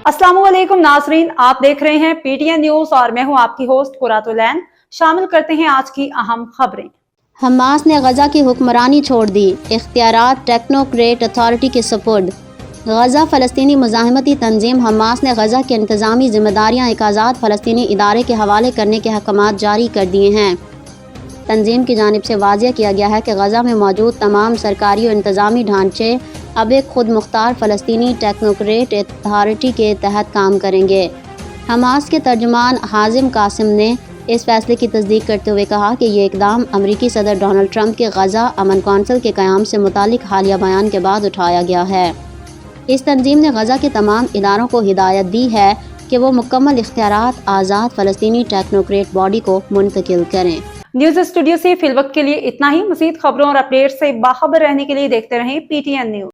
अस्सलाम वालेकुम नाजरीन, आप देख रहे हैं पीटीएन न्यूज और मैं हूं आपकी होस्ट कुरातुलैन। शामिल करते हैं आज की अहम खबरें। हमास ने गजा की हुक्मरानी छोड़ दी, इख्तियारात टेक्नोक्रेट अथॉरिटी के सुपुर्द। गजा फ़लस्तीनी मुज़ाहिमती तंजीम हमास ने गजा की इंतज़ामी जिम्मेदारियाँ एक आज़ाद फ़लस्तीनी इदारे के हवाले करने के अहकामात जारी कर दिए हैं। तंजीम की जानिब से वाज़िया किया गया है कि गजा में मौजूद तमाम सरकारी और इंतज़ामी ढांचे अब एक खुद मुख्तार फ़लस्तीनी टेक्नोक्रेट अथॉरिटी के तहत काम करेंगे। हमास के तर्जुमान हाजिम कासिम ने इस फैसले की तस्दीक करते हुए कहा कि ये इकदाम अमरीकी सदर डोनाल्ड ट्रंप के गजा अमन कौंसिल के क़याम से मुतालिक हालिया बयान के बाद उठाया गया है। इस तंजीम ने गजा के तमाम इदारों को हिदायत दी है कि वो मुकम्मल इख्तियारात आज़ाद फ़लस्तीनी टेक्नोक्रेट बॉडी को मुंतकिल करें। न्यूज स्टूडियो से फिलवक्त के लिए इतना ही। मज़ीद खबरों और अपडेट से बाखबर रहने के लिए देखते रहें पीटीएन न्यूज।